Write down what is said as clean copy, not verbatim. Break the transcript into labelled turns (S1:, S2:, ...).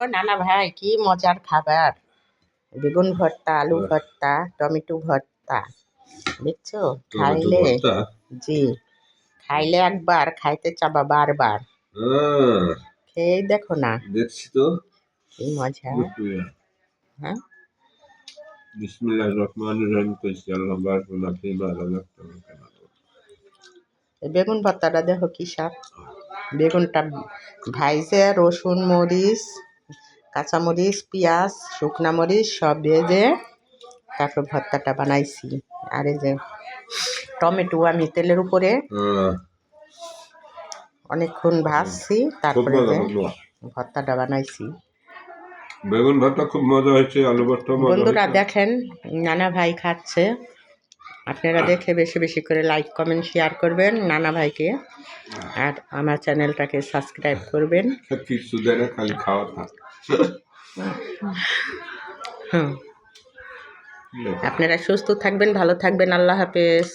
S1: ও নানা ভাই কি মজার খাবার, বেগুন ভর্তা, আলু ভর্তা, টমেটো ভর্তা। দেখছো
S2: টমেটো
S1: খাইলে?
S2: ভর্তা?
S1: জি, খাইলে একবার খাইতে চাবা বারবার। খেয়ে দেখো না,
S2: দেখছি তো।
S1: কি মজা। হ্যাঁ,
S2: বিসমিল্লাহির রহমানির রহিম কইছি আল্লাহ বারকত লাকি ভালো লাগতো না।
S1: এই বেগুন ভর্তাটা দেখো কি স্বাদ। বেগুনটা ভাইজে রসুন মরিচ কাঁচামরিচ পেঁয়াজ শুকনা মরিচ সব ভেজে তারপর ভর্তাটা বানাইছি। আর এই যে টমেটো আমি তেলের উপরে অনেকক্ষণ ভাজছি, তারপরে যে ভর্তাটা বানাইছি।
S2: বেগুন ভর্তা খুব মজা হয়েছে, আলু ভর্তা
S1: বন্ধুরা দেখেন নানা ভাই খাচ্ছে, আপনারা দেখে বেশি বেশি করে লাইক কমেন্ট শেয়ার করবেন নানা ভাইকে, আর আমার চ্যানেলটাকে সাবস্ক্রাইব করবেন।
S2: কিছু দেয় না, খালি খাওয়া থাক।
S1: আপনারা সুস্থ থাকবেন, ভালো থাকবেন, আল্লাহ হাফেজ।